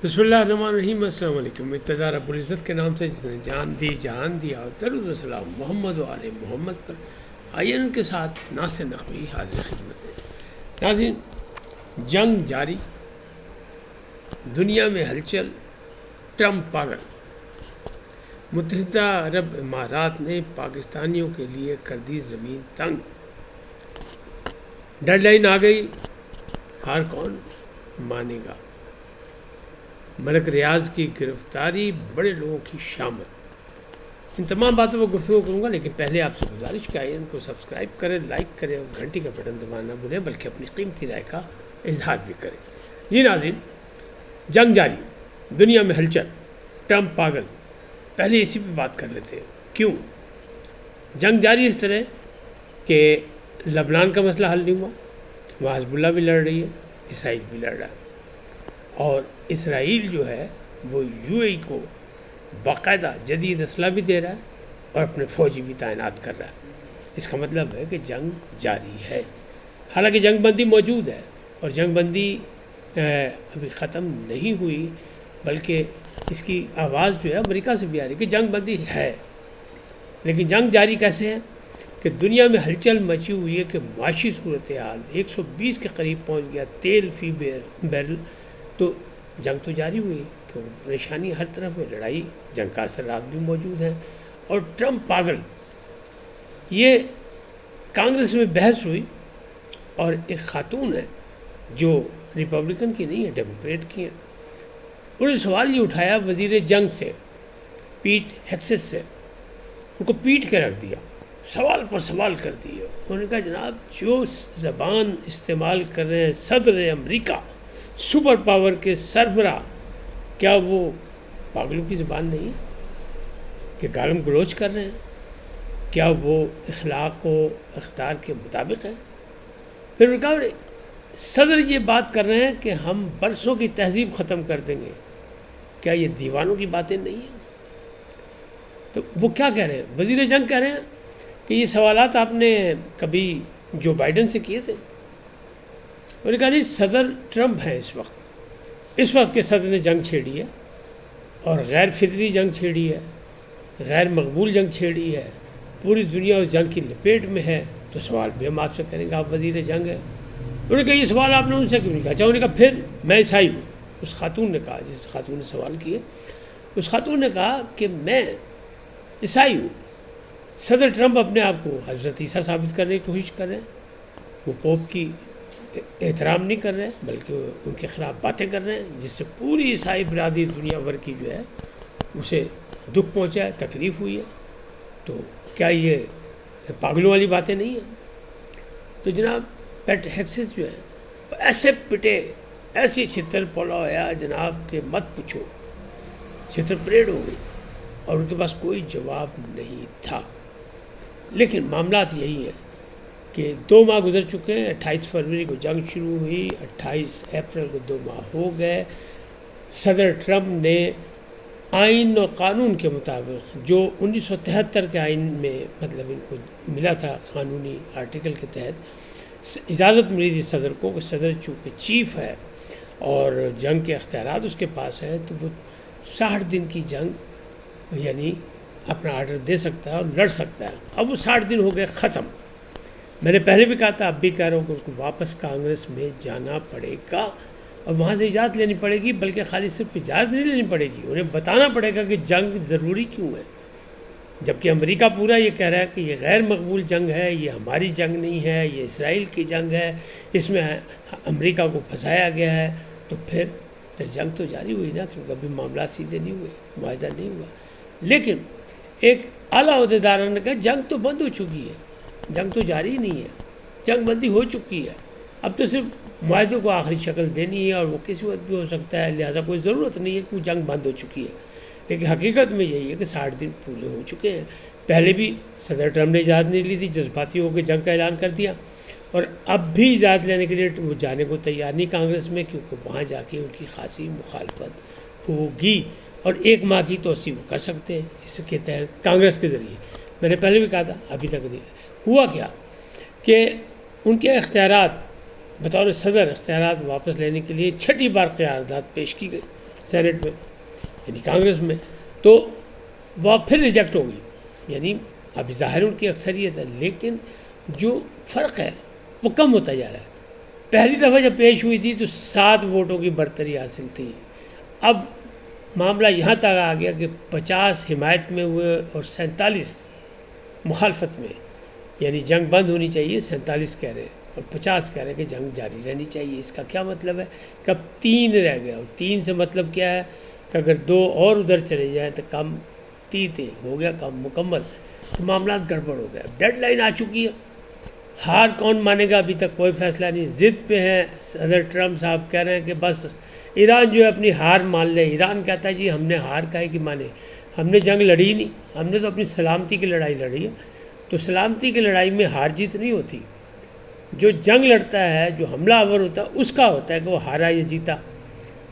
بسم اللہ الرحمن الرحیم۔ السلام علیکم۔ ابتدا رب العزت کے نام سے جس نے جان دی جہان دیا، اور درود و سلام محمد و آل محمد پر۔ آئیے ان کے ساتھ ناصر نقوی حاضر خدمت ہے۔ ناظرین، جنگ جاری، دنیا میں ہلچل، ٹرمپ پاگل۔ متحدہ عرب امارات نے پاکستانیوں کے لیے کر دی زمین تنگ۔ ڈیڈ لائن آ گئی، ہار کون مانے گا؟ ملک ریاض کی گرفتاری، بڑے لوگوں کی شامت۔ ان تمام باتوں پر گفتگو کروں گا، لیکن پہلے آپ سے گزارش کا ہے ان کو سبسکرائب کریں، لائک کریں اور گھنٹی کا بٹن دبانا نہ بھولیں، بلکہ اپنی قیمتی رائے کا اظہار بھی کریں۔ جی ناظرین، جنگ جاری، دنیا میں ہلچل، ٹرمپ پاگل۔ پہلے اسی پہ بات کر لیتے ہیں۔ کیوں جنگ جاری؟ اس طرح کہ لبنان کا مسئلہ حل نہیں ہوا، وہاں حزب اللہ بھی لڑ رہی ہے، اسرائیل بھی لڑ رہا ہے، اور اسرائیل جو ہے وہ یو اے ای کو باقاعدہ جدید اسلحہ بھی دے رہا ہے اور اپنے فوجی بھی تعینات کر رہا ہے۔ اس کا مطلب ہے کہ جنگ جاری ہے۔ حالانکہ جنگ بندی موجود ہے، اور جنگ بندی ابھی ختم نہیں ہوئی، بلکہ اس کی آواز جو ہے امریکہ سے بھی آ رہی ہے کہ جنگ بندی ہے۔ لیکن جنگ جاری کیسے ہے کہ دنیا میں ہلچل مچی ہوئی ہے کہ معاشی صورتحال 120 کے قریب پہنچ گیا تیل فی بیرل، تو جنگ تو جاری ہوئی، کہ پریشانی ہر طرف ہے، لڑائی، جنگ کا اثرات بھی موجود ہیں۔ اور ٹرمپ پاگل، یہ کانگریس میں بحث ہوئی، اور ایک خاتون ہے جو ریپبلکن کی نہیں ہے، ڈیموکریٹ کی ہیں، انہوں نے سوال یہ اٹھایا وزیر جنگ سے، پیٹ ہیکسس سے، ان کو پیٹ کے رکھ دیا، سوال پر سوال کر دیا۔ انہوں نے کہا جناب، جو زبان استعمال کر رہے ہیں صدر امریکہ، سپر پاور کے سربراہ، کیا وہ پاگلوں کی زبان نہیں ہے کہ گالم گلوچ کر رہے ہیں؟ کیا وہ اخلاق و اقدار کے مطابق ہے؟ پھر انہوں نے کہا صدر یہ بات کر رہے ہیں کہ ہم برسوں کی تہذیب ختم کر دیں گے، کیا یہ دیوانوں کی باتیں نہیں ہیں؟ تو وہ کیا کہہ رہے ہیں؟ وزیر جنگ کہہ رہے ہیں کہ یہ سوالات آپ نے کبھی جو بائیڈن سے کیے تھے؟ انہوں نے کہا نہیں، صدر ٹرمپ ہیں اس وقت کے صدر نے جنگ چھیڑی ہے، اور غیر فطری جنگ چھیڑی ہے، غیر مقبول جنگ چھیڑی ہے، پوری دنیا اس جنگ کی لپیٹ میں ہے، تو سوال بھی ہم آپ سے کریں گے، آپ وزیر جنگ ہیں۔ انہوں نے کہا یہ سوال آپ نے ان سے کیوں نہیں کہا؟ انہوں نے کہا پھر میں عیسائی ہوں۔ اس خاتون نے کہا، جس خاتون نے سوال کیے، اس خاتون نے کہا کہ میں عیسائی ہوں۔ صدر ٹرمپ اپنے آپ کو حضرت عیسیٰ ثابت کرنے کی کوشش کر رہے ہیں، وہ پوپ کی احترام نہیں کر رہے، بلکہ ان کے خلاف باتیں کر رہے ہیں، جس سے پوری عیسائی برادری دنیا بھر کی جو ہے اسے دکھ پہنچا ہے، تکلیف ہوئی ہے۔ تو کیا یہ پاگلوں والی باتیں نہیں ہیں؟ تو جناب پیٹ ہیکسس جو ہے وہ ایسے پٹے، ایسی چھتر پولا ہوا جناب کہ مت پوچھو، چھتر پریڈ ہو گئی، اور ان کے پاس کوئی جواب نہیں تھا۔ لیکن معاملات یہی ہیں کہ 2 ماہ گزر چکے ہیں، 28 فروری کو جنگ شروع ہوئی، 28 اپریل کو 2 ماہ ہو گئے۔ صدر ٹرمپ نے آئین اور قانون کے مطابق، جو 1973 کے آئین میں مطلب ان کو ملا تھا، قانونی آرٹیکل کے تحت اجازت ملی تھی صدر کو، کہ صدر چونکہ چیف ہے اور جنگ کے اختیارات اس کے پاس ہے، تو وہ 60 دن کی جنگ یعنی اپنا آرڈر دے سکتا ہے اور لڑ سکتا ہے۔ اب وہ 60 دن ہو گئے ختم۔ میں نے پہلے بھی کہا تھا، اب بھی کہہ رہا ہوں کہ اس کو واپس کانگریس میں جانا پڑے گا، اور وہاں سے اجازت لینی پڑے گی، بلکہ خالی صرف اجازت نہیں لینی پڑے گی، انہیں بتانا پڑے گا کہ جنگ ضروری کیوں ہے۔ جبکہ امریکہ پورا یہ کہہ رہا ہے کہ یہ غیر مقبول جنگ ہے، یہ ہماری جنگ نہیں ہے، یہ اسرائیل کی جنگ ہے، اس میں امریکہ کو پھنسایا گیا ہے۔ تو پھر جنگ تو جاری ہوئی نا، کیونکہ ابھی معاملات سیدھے نہیں ہوئے، معاہدہ نہیں ہوا۔ لیکن ایک اعلیٰ عہدیداروں نے کہا جنگ تو بند ہو چکی ہے، جنگ تو جاری ہی نہیں ہے، جنگ بندی ہو چکی ہے، اب تو صرف معاہدے کو آخری شکل دینی ہے، اور وہ کسی وقت بھی ہو سکتا ہے، لہٰذا کوئی ضرورت نہیں ہے کہ وہ جنگ بند ہو چکی ہے۔ لیکن حقیقت میں یہی ہے کہ 60 دن پورے ہو چکے ہیں۔ پہلے بھی صدر ٹرمپ نے اجازت نہیں لی تھی، جذباتی ہو کے جنگ کا اعلان کر دیا، اور اب بھی اجازت لینے کے لیے وہ جانے کو تیار نہیں کانگریس میں، کیونکہ وہاں جا کے ان کی خاصی مخالفت ہوگی، اور 1 ماہ کی توسیع وہ کر سکتے ہیں اس کے تحت کانگریس کے ذریعے۔ میں نے پہلے بھی کہا تھا، ابھی تک نہیں ہوا۔ کیا کہ ان کے اختیارات بطور صدر، اختیارات واپس لینے کے لیے 6ٹھی بار قرارداد پیش کی گئی، سینٹ میں یعنی کانگریس میں، تو وہ پھر ریجیکٹ ہو گئی، یعنی ابھی ظاہر ان کی اکثریت ہے لیکن جو فرق ہے وہ کم ہوتا جا رہا ہے۔ پہلی دفعہ جب پیش ہوئی تھی تو 7 ووٹوں کی برتری حاصل تھی، اب معاملہ یہاں تک آ گیا کہ 50 حمایت میں ہوئے اور 47 مخالفت میں، یعنی جنگ بند ہونی چاہیے 47 کہہ رہے ہیں اور 50 کہہ رہے ہیں کہ جنگ جاری رہنی چاہیے۔ اس کا کیا مطلب ہے کہ اب 3 رہ گیا، اور 3 سے مطلب کیا ہے کہ اگر 2 اور ادھر چلے جائیں تو کام 30 ہو گیا، کام مکمل، تو معاملات گڑبڑ ہو گیا۔ ڈیڈ لائن آ چکی ہے، ہار کون مانے گا ابھی تک کوئی فیصلہ نہیں، ضد پہ ہیں۔ صدر ٹرمپ صاحب کہہ رہے ہیں کہ بس ایران جو ہے اپنی ہار مان لے۔ ایران کہتا ہے جی ہم نے ہار کہے کہ مانے، ہم نے جنگ لڑی نہیں، ہم نے تو اپنی سلامتی کی لڑائی لڑی ہے۔ تو سلامتی کی لڑائی میں ہار جیت نہیں ہوتی، جو جنگ لڑتا ہے، جو حملہ آور ہوتا ہے، اس کا ہوتا ہے کہ وہ ہارا یا جیتا۔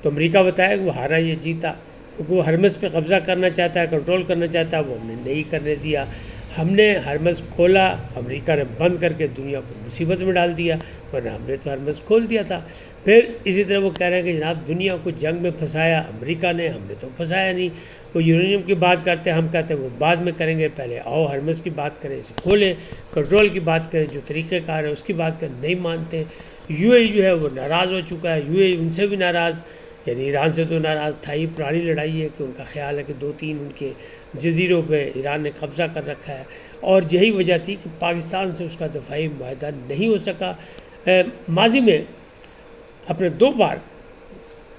تو امریکہ بتایا کہ وہ ہارا یا جیتا، کیونکہ وہ ہرمز پہ قبضہ کرنا چاہتا ہے، کنٹرول کرنا چاہتا ہے، وہ ہم نے نہیں کرنے دیا۔ ہم نے ہرمز کھولا، امریکہ نے بند کر کے دنیا کو مصیبت میں ڈال دیا، ورنہ ہم نے تو ہرمز کھول دیا تھا۔ پھر اسی طرح وہ کہہ رہے ہیں کہ جناب دنیا کو جنگ میں پھنسایا امریکہ نے، ہم نے تو پھنسایا نہیں۔ وہ یورینیم کی بات کرتے ہیں، ہم کہتے ہیں وہ بعد میں کریں گے، پہلے آؤ ہرمز کی بات کریں، اسے کھولیں، کنٹرول کی بات کریں، جو طریقہ کار ہے اس کی بات کریں، نہیں مانتے۔ یو اے جو ہے وہ ناراض ہو چکا ہے، یو اے ان سے بھی ناراض، یعنی ایران سے تو ناراض تھا ہی، پرانی لڑائی ہے کہ ان کا خیال ہے کہ 2-3 ان کے جزیروں پہ ایران نے قبضہ کر رکھا ہے، اور یہی وجہ تھی کہ پاکستان سے اس کا دفاعی معاہدہ نہیں ہو سکا۔ ماضی میں اپنے 2 بار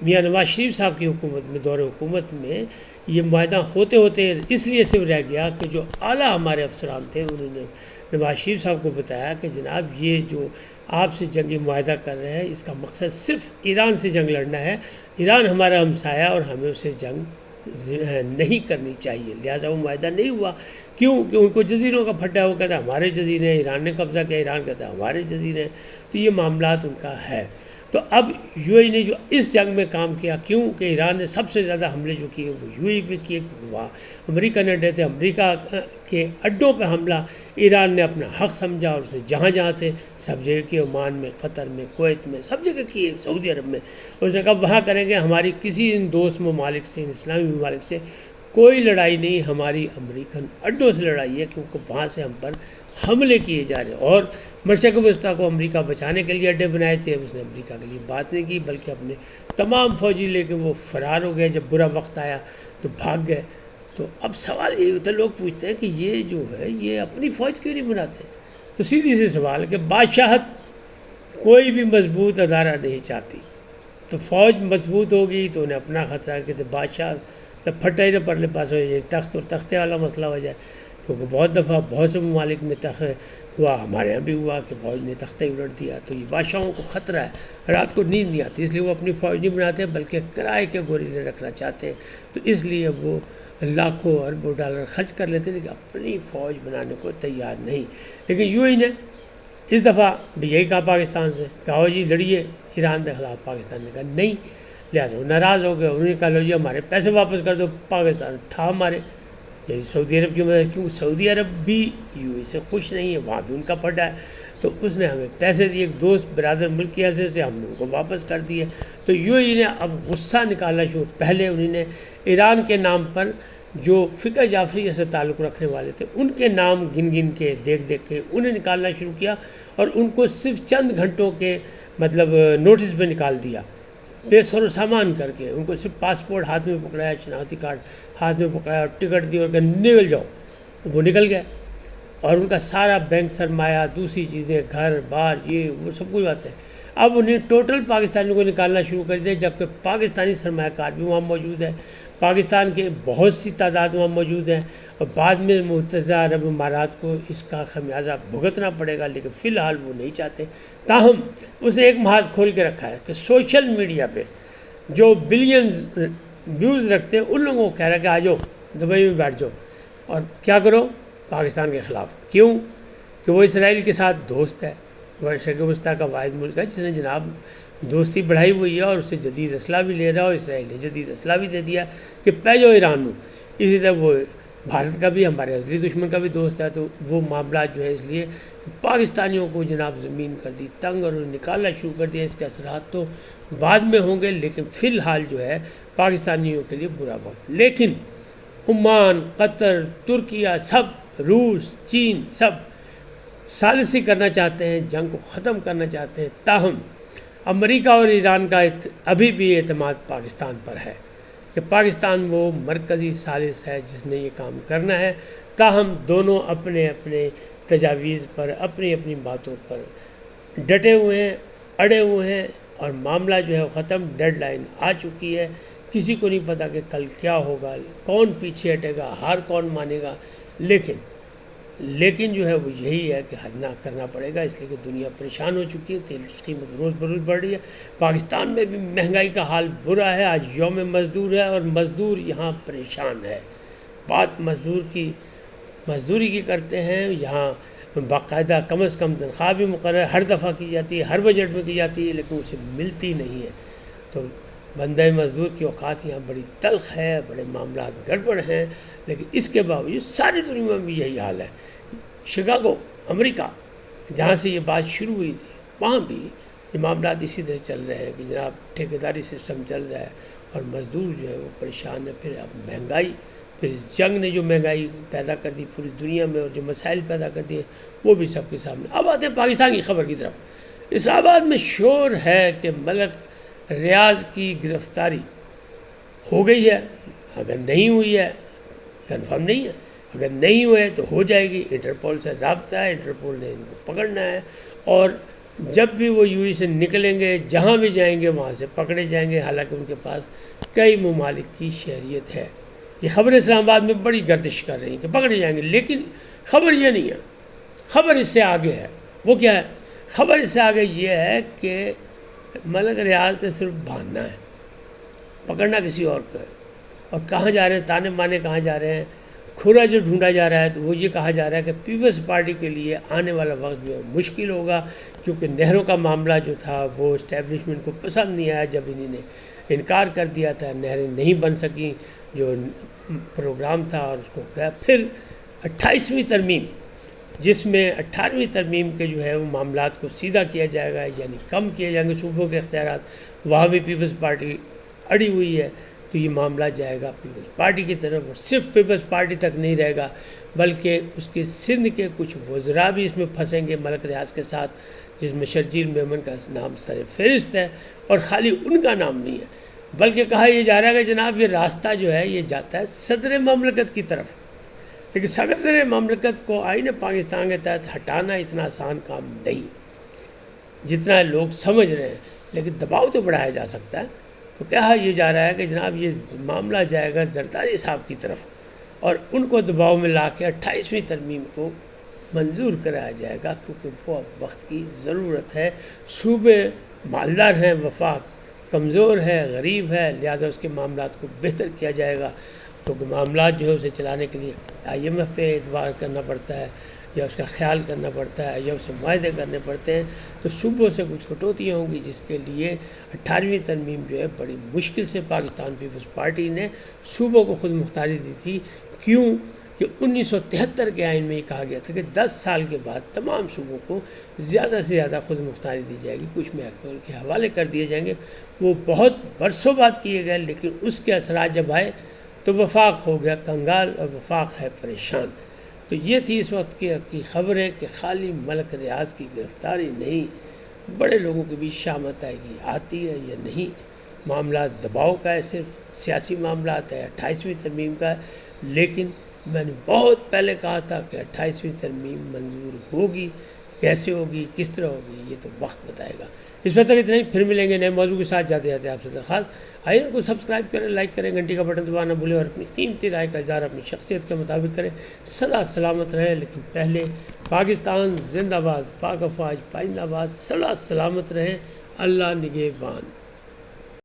میاں نواز شریف صاحب کی حکومت میں، دور حکومت میں یہ معاہدہ ہوتے ہوتے اس لیے صرف رہ گیا کہ جو اعلیٰ ہمارے افسران تھے انہوں نے نواز شریف صاحب کو بتایا کہ جناب یہ جو آپ سے جنگی معاہدہ کر رہے ہیں اس کا مقصد صرف ایران سے جنگ لڑنا ہے، ایران ہمارا ہمسایہ اور ہمیں اسے جنگ نہیں کرنی چاہیے، لہٰذا وہ معاہدہ نہیں ہوا۔ کیوں کہ ان کو جزیروں کا پھٹا، وہ کہتا ہے ہمارے جزیرے ہیں، ایران نے قبضہ کیا، ایران کہتا ہے ہمارے جزیرے ہیں، تو یہ معاملات ان کا ہے۔ تو اب یو اے نے جو اس جنگ میں کام کیا، کیوں کہ ایران نے سب سے زیادہ حملے جو کیے وہ یو اے پہ کیے، کیونکہ وہاں امریکہ نے اڈے تھے، امریکہ کے اڈوں پہ حملہ ایران نے اپنا حق سمجھا، اور اس نے جہاں جہاں تھے سب جگہ کیے، عمان میں، قطر میں، کویت میں، سب جگہ کیے، سعودی عرب میں۔ اس نے کہا وہاں کریں گے، ہماری کسی ان دوست ممالک سے، ان اسلامی ممالک سے کوئی لڑائی نہیں، ہماری امریکن اڈوں سے لڑائی ہے، کیونکہ وہاں سے ہم پر حملے کیے جا رہے ہیں۔ اور مشرق وسطیٰ کو امریکہ بچانے کے لیے اڈے بنائے تھے، اس نے امریکہ کے لیے بات نہیں کی، بلکہ اپنے تمام فوجی لے کے وہ فرار ہو گئے، جب برا وقت آیا تو بھاگ گئے۔ تو اب سوال یہی ہوتا ہے، لوگ پوچھتے ہیں کہ یہ جو ہے یہ اپنی فوج کیوں نہیں بناتے؟ تو سیدھی سی سوال ہے کہ بادشاہت کوئی بھی مضبوط ادارہ نہیں چاہتی، تو فوج مضبوط ہوگی تو انہیں اپنا خطرہ ہے کہ بادشاہ جب پھٹا ہی نہ پرلے پاس ہو جائے، تخت اور تختے والا مسئلہ ہو جائے، کیونکہ بہت دفعہ بہت سے ممالک میں ہوا، ہمارے یہاں بھی ہوا کہ فوج نے تختہ ہی الٹ دیا۔ تو یہ بادشاہوں کو خطرہ ہے، رات کو نیند نہیں آتی، اس لیے وہ اپنی فوج نہیں بناتے بلکہ کرائے کے گوریلے رکھنا چاہتے ہیں، تو اس لیے وہ لاکھوں اربوں ڈالر خرچ کر لیتے ہیں لیکن اپنی فوج بنانے کو تیار نہیں۔ لیکن یو اے نے اس دفعہ بھی یہی کہا پاکستان سے، کہا جی لڑیے ایران کے خلاف، پاکستان نے کہا نہیں، لہٰذا وہ ناراض ہو گئے، انہوں نے کہا لو جی ہمارے پیسے واپس کر دو، پاکستان ٹھا مارے، یعنی سعودی عرب کی مدد، کیونکہ سعودی عرب بھی یو اے سے خوش نہیں ہے، وہاں بھی ان کا پھٹا ہے، تو اس نے ہمیں پیسے دیے، ایک دوست برادر ملک کی حیثیت سے ہم نے ان کو واپس کر دیے۔ تو یو اے نے اب غصہ نکالنا شروع، پہلے انہوں نے ایران کے نام پر جو فقہ جعفریہ سے تعلق رکھنے والے تھے ان کے نام گن گن کے دیکھ دیکھ کے انہیں نکالنا شروع کیا، اور ان کو صرف چند گھنٹوں کے مطلب نوٹس پہ نکال دیا، بے سر و سامان کر کے، ان کو صرف پاسپورٹ ہاتھ میں پکڑایا، شناختی کارڈ ہاتھ میں پکڑایا اور ٹکٹ دی اور کہ نکل جاؤ، وہ نکل گئے، اور ان کا سارا بینک سرمایہ، دوسری چیزیں، گھر بار، یہ وہ سب کچھ بات ہے۔ اب انہیں ٹوٹل پاکستانیوں کو نکالنا شروع کر دیا، جبکہ پاکستانی سرمایہ کار بھی وہاں موجود ہے، پاکستان کے بہت سی تعداد وہاں موجود ہیں، اور بعد میں متحدہ عرب امارات کو اس کا خمیازہ بھگتنا پڑے گا، لیکن فی الحال وہ نہیں چاہتے۔ تاہم اسے ایک محاذ کھول کے رکھا ہے کہ سوشل میڈیا پہ جو بلینز ویوز رکھتے ہیں ان لوگوں کو کہہ رہا ہے کہ آ جاؤ دبئی میں بیٹھ جاؤ اور کیا کرو پاکستان کے خلاف، کیوں کہ وہ اسرائیل کے ساتھ دوست ہے، وہ مشرق وسطیٰ کا واحد ملک ہے جس نے جناب دوستی بڑھائی ہوئی ہے، اور اس سے جدید اسلحہ بھی لے رہا ہے، اور اسرائیل نے جدید اسلحہ بھی دے دیا کہ پہ جاؤ ایران میں۔ اسی طرح وہ بھارت کا بھی، ہمارے اصلی دشمن کا بھی دوست ہے، تو وہ معاملات جو ہے اس لیے پاکستانیوں کو جناب زمین کر دی تنگ اور نکالنا شروع کر دیا۔ اس کے اثرات تو بعد میں ہوں گے، لیکن فی الحال جو ہے پاکستانیوں کے لیے برا وقت. لیکن عمان، قطر، ترکیہ، سب، روس، چین، سب ثالثی کرنا چاہتے ہیں، جنگ کو ختم کرنا چاہتے ہیں. تاہم امریکہ اور ایران کا ابھی بھی اعتماد پاکستان پر ہے کہ پاکستان وہ مرکزی ثالث ہے جس نے یہ کام کرنا ہے. تاہم دونوں اپنے اپنے تجاویز پر، اپنی اپنی باتوں پر ڈٹے ہوئے ہیں، اڑے ہوئے ہیں، اور معاملہ جو ہے وہ ختم، ڈیڈ لائن آ چکی ہے. کسی کو نہیں پتہ کہ کل کیا ہوگا، کون پیچھے ہٹے گا، ہار کون مانے گا. لیکن جو ہے وہ یہی ہے کہ حل نہ کرنا پڑے گا، اس لیے کہ دنیا پریشان ہو چکی ہے. تیل کی قیمت روز بروز بڑھ رہی ہے. پاکستان میں بھی مہنگائی کا حال برا ہے. آج یوم مزدور ہے اور مزدور یہاں پریشان ہے. بات مزدوری کی کرتے ہیں. یہاں باقاعدہ کم از کم تنخواہ بھی مقرر ہر دفعہ کی جاتی ہے، ہر بجٹ میں کی جاتی ہے، لیکن اسے ملتی نہیں ہے. تو بندہ مزدور کی اوقات یہاں بڑی تلخ ہے، بڑے معاملات گڑبڑ ہیں. لیکن اس کے باوجود ساری دنیا میں بھی یہی حال ہے. شکاگو، امریکہ، جہاں سے یہ بات شروع ہوئی تھی، وہاں بھی یہ معاملات اسی طرح چل رہے ہیں کہ جناب ٹھیکیداری سسٹم چل رہا ہے اور مزدور جو ہے وہ پریشان ہے. پھر اب مہنگائی، پھر اس جنگ نے جو مہنگائی پیدا کر دی پوری دنیا میں اور جو مسائل پیدا کر دیے وہ بھی سب کے سامنے. اب آتے ہیں پاکستان کی خبر کی طرف. اسلام آباد میں شور ہے کہ ملک ریاض کی گرفتاری ہو گئی ہے. اگر نہیں ہوئی ہے، کنفرم نہیں ہے، اگر نہیں ہوئے تو ہو جائے گی. انٹرپول سے رابطہ ہے، انٹرپول نے ان کو پکڑنا ہے، اور جب بھی وہ یو ای سے نکلیں گے، جہاں بھی جائیں گے وہاں سے پکڑے جائیں گے. حالانکہ ان کے پاس کئی ممالک کی شہریت ہے. یہ خبر اسلام آباد میں بڑی گردش کر رہی ہیں کہ پکڑے جائیں گے. لیکن خبر یہ نہیں ہے، خبر اس سے آگے ہے. وہ کیا ہے؟ خبر اس سے آگے یہ ہے کہ ملک ریاض نے صرف باندھنا ہے، پکڑنا کسی اور کو ہے. اور کہاں جا رہے ہیں؟ تانے مانے کہاں جا رہے ہیں؟ کھرا جو ڈھونڈا جا رہا ہے تو وہ یہ کہا جا رہا ہے کہ پیپلز پارٹی کے لیے آنے والا وقت جو ہے مشکل ہوگا، کیونکہ نہروں کا معاملہ جو تھا وہ اسٹیبلشمنٹ کو پسند نہیں آیا. جب انہوں نے انکار کر دیا تھا، نہریں نہیں بن سکیں جو پروگرام تھا، اور اس کو کیا. پھر 28ویں ترمیم، جس میں 18ویں ترمیم کے جو ہے وہ معاملات کو سیدھا کیا جائے گا، یعنی کم کیے جائیں گے صوبوں کے اختیارات. وہاں بھی پیپلز پارٹی اڑی ہوئی ہے، تو یہ معاملہ جائے گا پیپلز پارٹی کی طرف. اور صرف پیپلز پارٹی تک نہیں رہے گا، بلکہ اس کے سندھ کے کچھ وزراء بھی اس میں پھنسیں گے ملک ریاض کے ساتھ، جس میں شرجیل میمن کا نام سر فہرست ہے. اور خالی ان کا نام نہیں ہے، بلکہ کہا یہ جا رہا ہے کہ جناب یہ راستہ جو ہے یہ جاتا ہے صدر مملکت کی طرف. لیکن صدر مملکت کو آئین پاکستان کے تحت ہٹانا اتنا آسان کام نہیں جتنا لوگ سمجھ رہے ہیں. لیکن دباؤ تو بڑھایا جا سکتا ہے. تو کہا یہ جا رہا ہے کہ جناب یہ معاملہ جائے گا زرداری صاحب کی طرف، اور ان کو دباؤ میں لا کے 28ویں ترمیم کو منظور کرایا جائے گا، کیونکہ وہ اب وقت کی ضرورت ہے. صوبے مالدار ہیں، وفاق کمزور ہے، غریب ہے، لہذا اس کے معاملات کو بہتر کیا جائے گا. کیونکہ معاملات جو ہے اسے چلانے کے لیے IMF پہ اعتبار کرنا پڑتا ہے، یا اس کا خیال کرنا پڑتا ہے، یا اسے معاہدے کرنے پڑتے ہیں. تو صوبوں سے کچھ کٹوتیاں ہوں گی، جس کے لیے 18ویں ترمیم جو ہے بڑی مشکل سے پاکستان پیپلز پارٹی نے صوبوں کو خود مختاری دی تھی. کیوں کہ 1973 کے آئین میں یہ کہا گیا تھا کہ 10 سال کے بعد تمام صوبوں کو زیادہ سے زیادہ خود مختاری دی جائے گی، کچھ محکموں کے حوالے کر دیے جائیں گے. وہ بہت برسوں بعد کیے گئے، لیکن اس کے اثرات جب آئے تو وفاق ہو گیا کنگال، اور وفاق ہے پریشان. تو یہ تھی اس وقت کی خبر ہے کہ خالی ملک ریاض کی گرفتاری نہیں، بڑے لوگوں کے بیچ شامت آئے گی، آتی ہے یا نہیں. معاملات دباؤ کا ہے، صرف سیاسی معاملات ہے، 28ویں ترمیم کا ہے. لیکن میں نے بہت پہلے کہا تھا کہ 28ویں ترمیم منظور ہوگی، کیسے ہوگی، کس طرح ہوگی، یہ تو وقت بتائے گا. اس وقت تک اتنا ہی، پھر ملیں گے نئے موضوع کے ساتھ. جاتے جاتے آپ سے درخواست، آئیے ان کو سبسکرائب کریں، لائک کریں، گھنٹی کا بٹن دبانا بھولیں، اور اپنی قیمتی رائے کا اظہار اپنی شخصیت کے مطابق کریں. سدا سلامت رہیں. لیکن پہلے پاکستان زندہ باد، پاک افواج پائندہ باد، سدا سلامت رہیں. اللہ نگہبان.